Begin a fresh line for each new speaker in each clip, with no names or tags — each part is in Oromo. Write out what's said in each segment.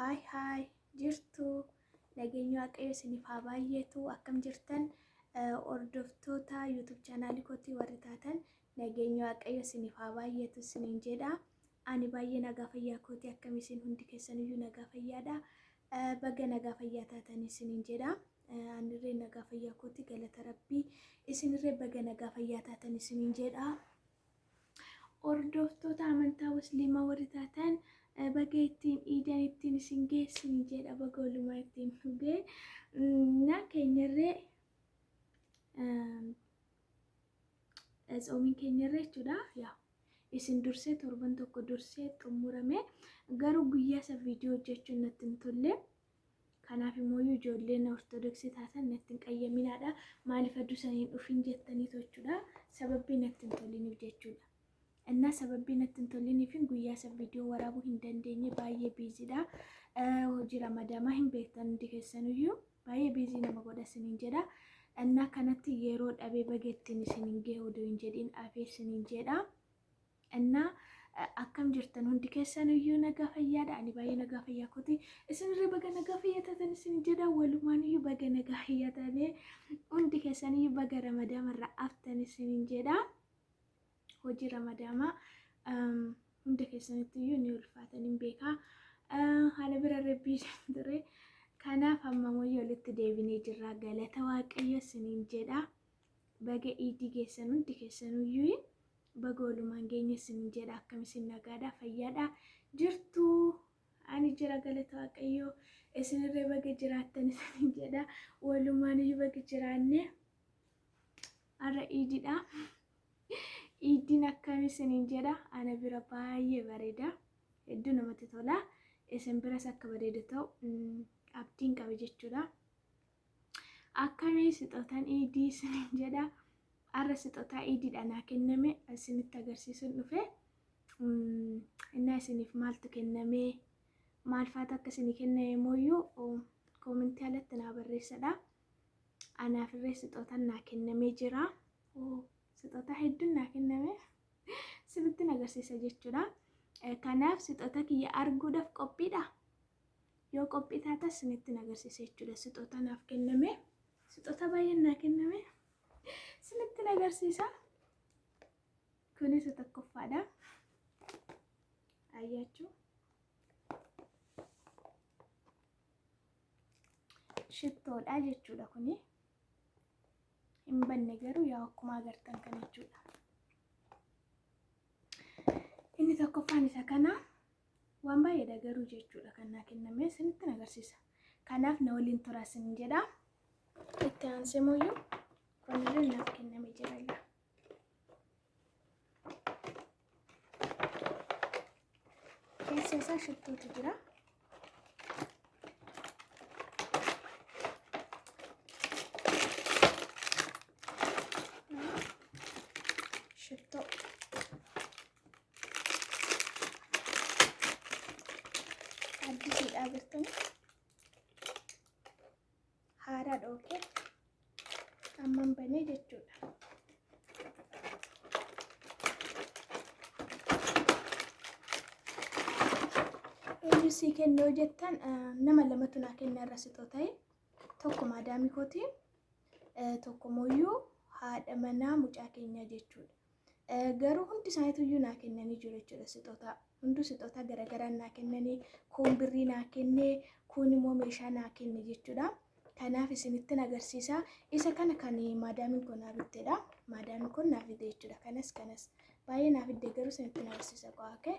Hi jirtu nageenyi waaqayyo isiniif haa baay'eetu akkam jirtan hordoftoota YouTube channel kootii warri taatan nageenyi waaqayyo isiniif haa baay'eetu isiniin jedha. Ani baay'ee nagaa fayyaa kootii akkam isin hundi keessaniyyuu nagaa fayyaadha. Baga nagaa fayyaa taatan isiniin jedha. Anirree nagaa fayyaa kootii galata rabbii isinirree baga nagaa fayyaa taatan isiniin jedha. Hordoftoota amantaa musliimaa warri taatan baga ittiin iidan ittiin isin geessin jedha baga walumaa ittiin dhugee na keenyarree tsoomiin keenyarree jechuudha. Yaa isin dursee torban tokko dursee xumurame garuu guyyaa isa viidiyoo hojjechuun natti hin tolle. Kanaaf immoo ijoolleen ortodoksii taatan natti hin qayyaminaadha. Maaliif aduu saniin dhufin jettanii jechuudha. Sababii natti hin tolliniif jechuudha. እና ሰበቢ ነትን ቶሊኒፊን ጉያሰ ቪዲዮ ወራቡ እንደንደኝ ባየ ቢዚዳ ሆጂ ረመዳማ ህን ቤተን እንዲከሰኑዩ ባየ ቢዚ ነመጎደስን እንጀዳ እና ከነት የሮ ዳቤ በገትን ሲንንጌ ወዶ እንጀዲን አፌ ሲንንጀዳ እና አከም ጅርተን እንዲከሰኑዩ ነጋፈያዳ አኒ ባየ ነጋፈያ ኮቲ እስንሪ በገ ነጋፈያ ተተን ሲንጀዳ ወሉማንዩ በገ ነጋፈያ ታኔ እንዲከሰኑዩ በገ ረመዳማ ረአፍተን ሲንጀዳ hojii ramadaama hunda keessanittiyuu ni ulfaataniin beekaa haala bira rabbii ture kanaaf ammamoo walitti deebinee jirra galata waaqayyo isiniin jedha baga iidii keessan hundi keessanuyyuu baga walumaan geenya isiniin jedha akkam isin nagaadha fayyaadha jirtu ani jira galata waaqayyo isinirree baga jiraattan isiniin jedha walumaaniyyuu baga jiraanne ara iidiidha. Iidin akkam isiniin jedha ana bira baay'ee bareeda hedduu namatti tola isin biras akka bareedu ta'u abdiin qaba jechuudha. Akkamii sixootaan iidii isiniin jedha arra sixootaa iidiidha naa kenname isinitti agarsiisuun dhufe innaa isiniif maaltu kenname maal faata akka isinii kenname mooyyuu koomentii alatti naa barreessadha. Anaaf irree sixootaan naa kennamee jira. Sixoota hedduun naa kenname sinitti agarsiisa jechuudha. Kanaaf sixoota kiyya arguudhaaf qophiidha. Yoo qophii taatas sinitti agarsiisa jechuudha. Sixoota naaf kenname sixoota baay'ee naa kenname sinitti agarsiisa. Kunis tokkoffaadha. Ayyaachuu shittoodha jechuudha kuni. Hin banne garuu yaa akkuma agartan kana jechuudha. Inni tokkoffaan isa kana waan baay'eedha garuu jechuudha kan naa kenname sinitti agarsiisa. Kanaaf na waliin tura isin jedha. Itti aansee mooyyuu kunillee naaf kenname jira. Keessa isaa shittootu jira. Shitto addisiidha agartanii haaraadha ookee amman banee jechuudha. Eenyu sii kennoo jettan nama lamatu naa kenna irra sixoo ta'e tokko maadaamii kooti tokko mooyyuu haadha manaa mucaa keenyaa jechuudha. Garuu hundi isaaniitu naa kennanii jiru jechuudha sixoota. Hunduu sixoota garaagaraa naa kennanii kun birrii naa kennee kun immoo meeshaa naa kenne jechuudha. Kanaaf isinitti agarsiisa. Isa kana kan maadaamiin kun naa bitteedha. Maadaamiin kun naa fide jechuudha. Kanas baay'ee naa fide garuu isinitti agarsiisa qo'aakee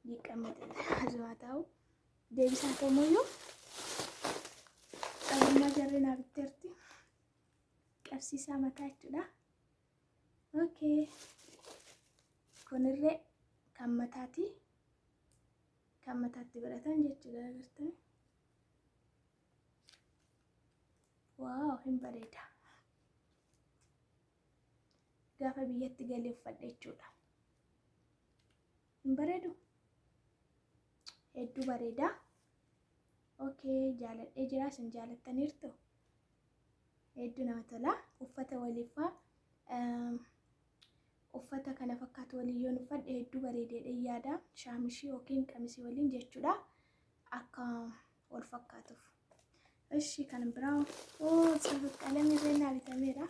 dhiiqamate azumaa ta'u deebisaa ta'umuyyuu qabummaa jarree naa bitteerti. Qabsiisaa mataa jechuudha. Okay. Kunirree kan mataatti godhatan jechuudha agartanii. Waaw hin bareeda. Gaafa biyyatti galee uffadhe jechuudha. Hin bareedu? Hedduu bareeda. Okay jaaladhee jira isin jaalattaniirtu. Hedduu nama tola. Uffata waliifaa uffata kana fakkaatu waliin yoon uffadhe hedduu bareedeedha yaada. Shaamishii yookiin qamisii waliin jechuudha. akka wal fakkaatuuf. Ishi kan biraa oo qalamni illee naa bitameera.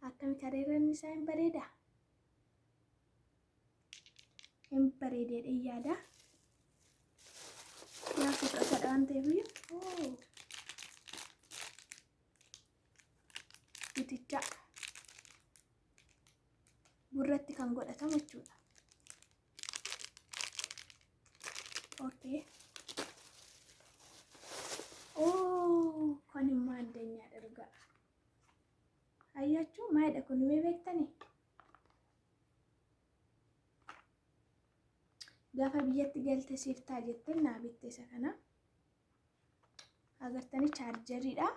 Akkamitti hariiroon isaa hin bareeda? Hin bareedee yaada. Yaa fixata waan ta'eef biticha gurratti kan godhatamu jechuudha. Okay. Kan immoo addunyaa dhargaa. Ayyachuu maayidha kun mee beektanii? Gaafa biyyatti galte siiftaa jettee naa bitte isa kana. Agartanii chaarjeriidha.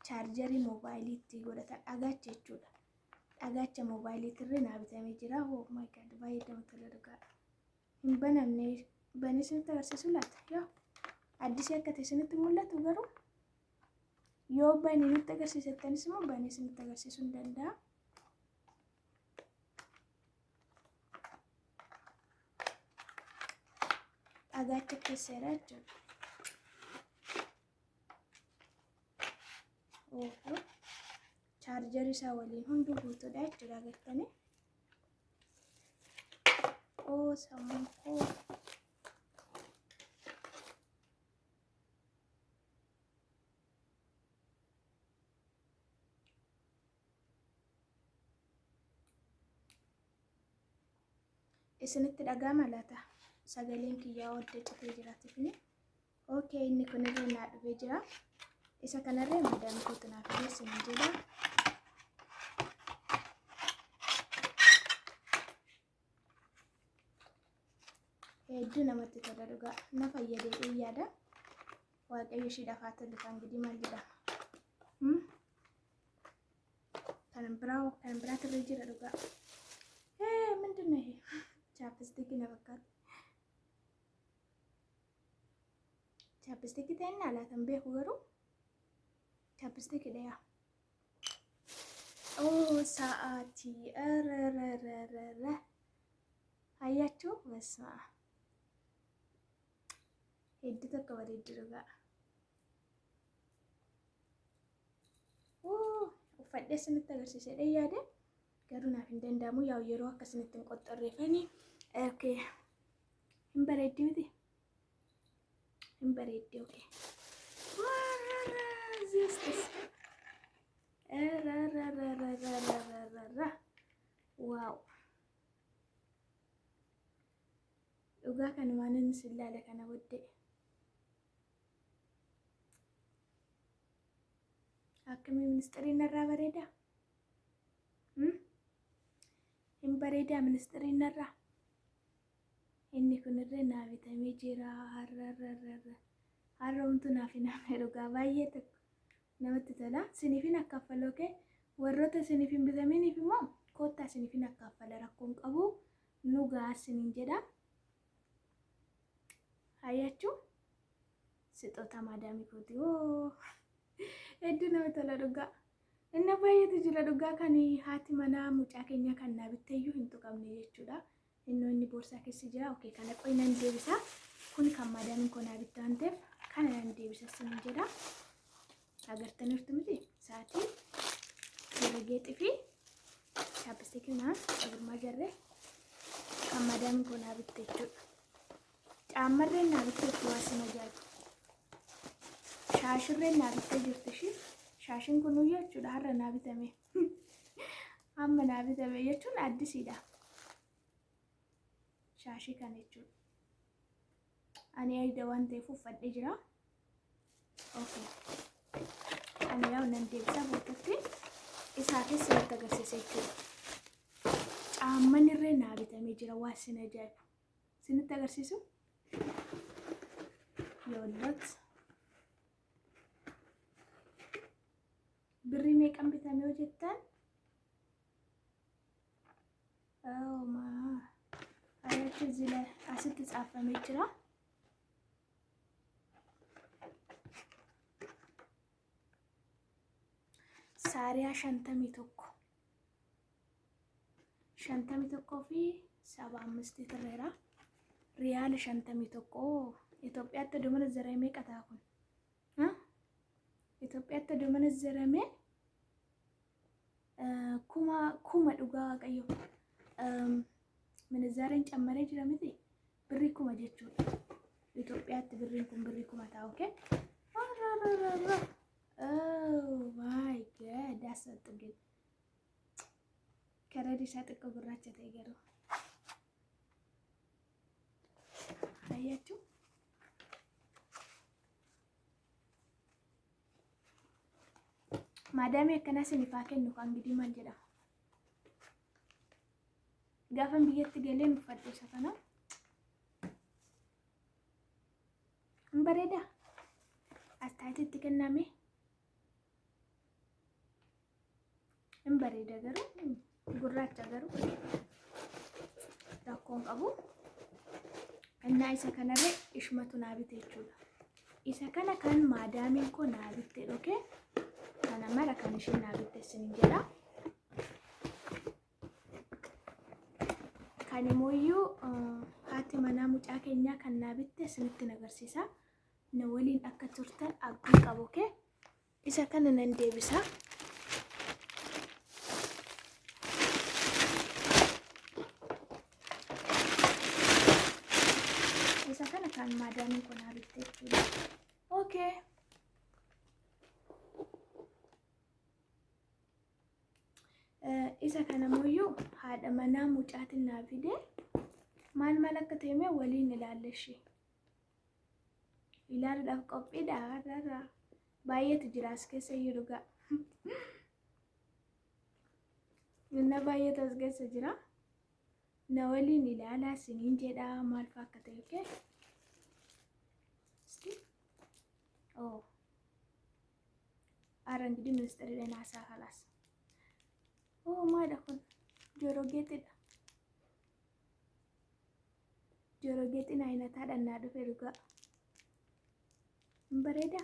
Chaarjerii moobaayilii itti godhatan dhagaacha jechuudha. Dhagaacha moobaayilii irra naa bitamee jira. Oh my god baay'ee namatti tola. Hin banamne banee isinitti agarsiisu laata? Yoo addisii akka ta'e isinitti mul'atu garuu yoo banee nutti agarsiisattanis immoo banee isinitti agarsiisuu hin danda'a. Dhagaacha keessadha jechuudha. Chaarjerii isaa waliin hunduu guutuudha jechuudha agartanii. Sammuun koo isinitti dhaga'ama laata? Sagaleen kiyyaa wadda citee jiraatiifini. Okay, inni kun irra naa dhufee jira. Isa kanarree madaan kootu naaf dhiyeessanii jira. Hedduu namatti tola dhugaa. Na fayyadee yaada. Waaqayyo ishii dhafaa tolu kan gidi maal jedhama? Kan biraa turre jira dhugaa. ምንድን ነው ይሄ? ቻፕስቲክ ነው በቃ። ቻፕስቲክ ተና አላተም ቤኩ ገሩ ቻፕስቲክ ደያ ሰዓቲ ረረረረረ አያችሁ በስማ ሄድ ተከበረ ድርጋ ኡፈደስ እንተገርሲሰ ደያደ ገሩና ፊን ደንዳሙ ያው የሮ አከስነትን ቆጠረፈኒ ኦኬ እንበረድ ምት እንበረድ ኦኬ ዚስስ ዋው ኡጋ ከን ማንን ስላለ ከነ ወደ አከሚ ሚኒስትሪ ነራ በሬዳ በሬዳ ሚኒስትሪ ነራ inni kunirree naa bitamee jira. Harroomtu naaf dhugaa baay'ee tokko namatti tola. Siniifin akkaffaloo kee warroota siniifin bitaminiif immoo koottaa siniifin akkaffala rakkoon qabu nu gaasiniin jedha. Hayyachuu sixoota maadaamii kooti hedduu namatti tola dhugaa. Inni baay'eetu jira dhugaa kan haati manaa mucaa keenya kan naa bitteeyyuu hin tuqamne jechuudha. Inni boorsaa keessa jira. Okay, kana qoy nan deebisa. Kun kan maadaamiin koo naa bitte waan ta'eef kana nan deebisa siniin jedha. Agartaniirtu miti sa'aatii geexii fi chaapstikii naa qabummaa jarree kan maadaamiin koo naa bitte jechuudha. Caammarreen naa bitte waa sin ajaa'ibu. Shaashirreen naa bitte jirti ishii. Shaashiin kun nuyyoo jechuudha har'a naa bitame. Amma naa bitame jechuun addisiidha. Shaashii kan jechuudha. Ani ayda waan ta'eef uffadhee jira. Okay. Ani yaa nan deebisa bootatti isaafis sirriitti agarsiisa jechuudha. Caamman irree naa bitamee jira waa sin ajaa'ibu. Sinitti agarsiisu? Yoolot. Birrii meeqan bitame yoo jettan? Ayyachi እዚህ ላይ አስትጻፈመ ይችላል። ሳሪያ ሸንተሚ tokko shantamii tokkoo fi 75 tirreera. Riyaala 51 Itoophiyaatti dumana zaramee qataa kun. Itoophiyaatti dumana zaramee kuma dhugaa waaqayyo. Minzaareen cammaree jira miti. Birrii kuma jechuudha. Itoophiyaatti birriin kun birrii kuma ta'a, okay? Oh my god, that's so good. Karaa isaa xiqqoo gurraacha ta'e garuu. Hayyachuu. Maadaamii akkanaa sinifaa kennu kan gidii maal jedhama? Gaafan biyyatti galeen uffadhu isa kana. Bareeda. Astaatitti kenname. Bareeda garuu gurraacha garuu rakkoon qabu. Innaa isa kanarree ishmatu naa bite jechuudha. Isa kana kan maadaamiin koo naa bitte dhokee kana mara kan isheen naa bitte sin jedha. Kan immoo haati manaa mucaa keenyaa kan naa bitte sinitti agarsiisa. Na waliin akka turtan abdii qabu, okay? Isa kana nan deebisa. Isa kana kan maadaamiin koo naa bitte jechuudha. Okay. Isa kana immoo haadha manaa mucaatiin naa fide maal akka ta'e waliin ilaalle ishee. Ilaaluudhaaf qophiidha. Baay'eetu jira as keessa jiru gaa. Minna baay'eetu as keessa jira. Na waliin ilaalaa siniin jedha maal fa'aa akka ta'e, okay? Oh. Arang di ministeri dan asa halas. Oh, maada kun jorogeetidha. Jorogeetiin ayinaataadhaan naa dhufe dhugaa. Bareeda.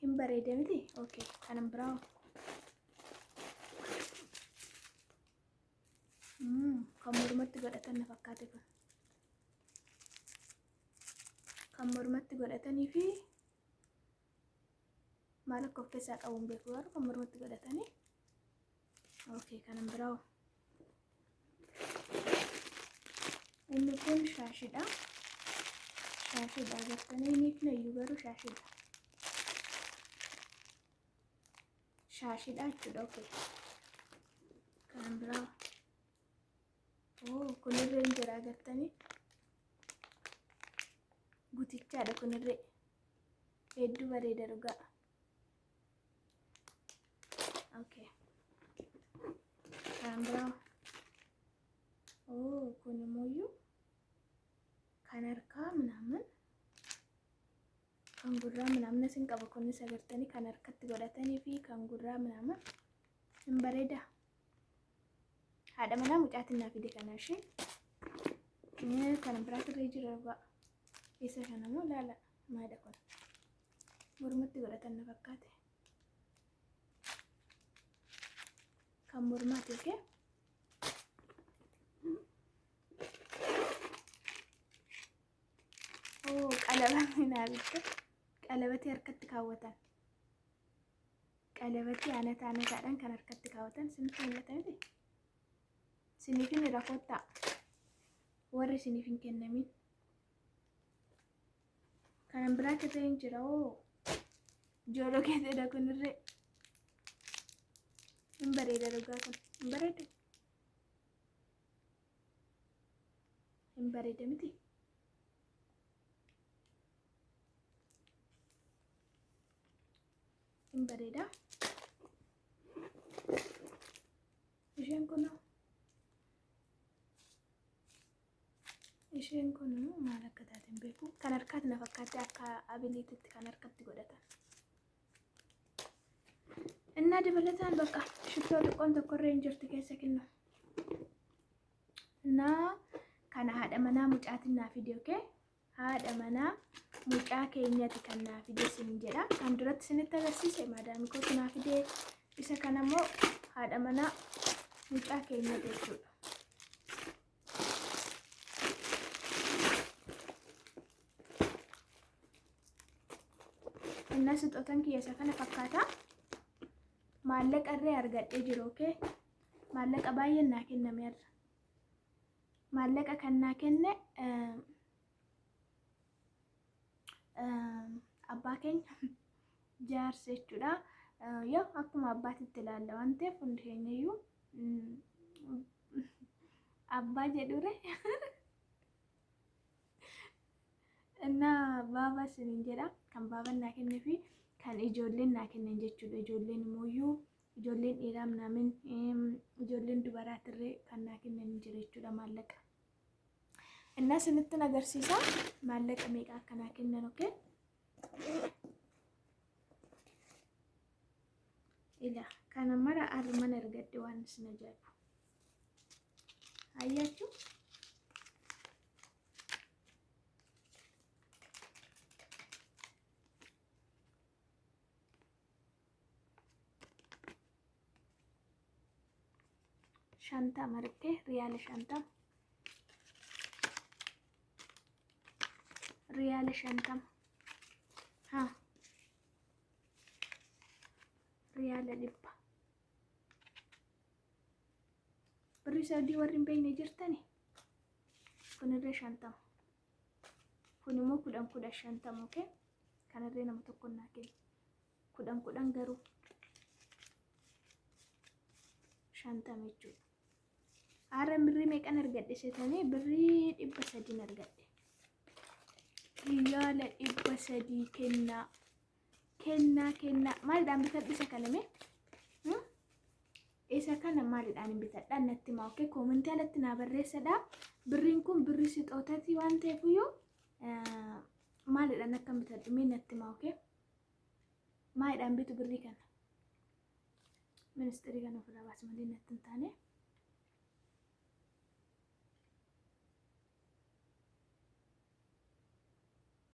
Hin bareeda miti? Okay, kanan biraa. Kan mormatti godhatan na fakkaate kun. Kan mormatti godhatanii fi maal akka of keessaa qabu hin beeku garuu kan mormatti godhatanii. Okay, kanan biraa. Inni kun shaashidha. Shaashidha agartanii inni kun iyyuu garuu shaashidha. Shaashidha jechuudha, okay. Kanan biraa. Oh, kunirree hin jira agartanii. Gutichaadha kunirree. Hedduu bareeda dhugaa. Okay. Kanan biraa. Oh, kun immoo kan harkaa ምናምን kan gurraa ምናምን sin qaba kunis agartanii kan harkatti godhatanii fi kan gurraa ምናምን hin bareeda. Haadha manaa mucaatiin naa fide kana ishee. Kan biraatu irra jira dhugaa. Isa kana immoo laala maadha kun. Mormatti godhatan na fakkaate. Kan mormaati, okay? Oh, qalabati naa bitte. Qalabati harkatti kaawwatan. Qalabati aanataadhaan kan harkatti kaawwatan sinitti mul'ata miti? Siniifin rakkotta. Warri siniifin kennamin. Kanan biraa ta'e hin jira. Oh, jorogeetidha kunirree. Hin bareeda dhugaa kun. Hin bareedu. Hin bareeda miti? Hin bareeda. Isheen kun maal akka taate hin beeku. Kan harkaatti na fakkaate akka abiliititti kan harkatti godhatan. Innaa dabalataan bakka shittoo xiqqoon tokkorree hin jirtu keessa kennu. Innaa kana haadha manaa mucaatiin naa fide, okay? Haadha manaa mucaa keenyati kan naa fide sin jedha. Kan duratti sinitti agarsiise maadaamii kootu naa fide. Isa kanammoo haadha manaa mucaa keenya jechuudha. Inna sixootan kiyya isa kana fakkaata. Maallaqa irree argadhee jiru. Okay, maallaqa baay'een naa kennameera. Maallaqa kan naa kenne abbaa keenya jaarsa jechuudha. Yoo akkuma abbaatitti ilaalla waan ta'eef hundi keenyayyuu abbaa jedhure. Innaa baaba sinin jedha. Kan baaban naa kennee fi kan ijoolleen naa kennan jechuudha. Ijoolleen immoo ijoolleen dhiiraa minaamin ijoolleen dubaraatirree kan naa kennan jira jechuudha maallaqa. Innaa sinitti agarsiisa maallaqa meeqa akka naa kennan. Okay, ila kana mara armana argadde waan isin ajaa'ibu. Hayyaachuu shanta marke riyaal shanta riyaal shantam riyaal dhibba birri Saawudii warri hin beekne jirtani kunirree shantam kun immoo kudhan shantam. Okay, kanarree nama tokko naa kenna kudhan garuu shantam jechuudha. Har'a birrii meeqan argadhe seetanii birrii 300 argadhe. Riyaal 300 kennaa maaliidhaan bitadhe isa kaname? Isa kana maaliidhaan hin bitadha natti himaa. Okay, koomentii alatti naa barreessadha. Birriin kun birrii sixootaati waan ta'eefiyyuu maaliidhaan akka bitadhu mee natti himaa. Okay, maaliidhaan bitu birrii kana? Ministeerii kana ofirraa baas malee natti hin taane.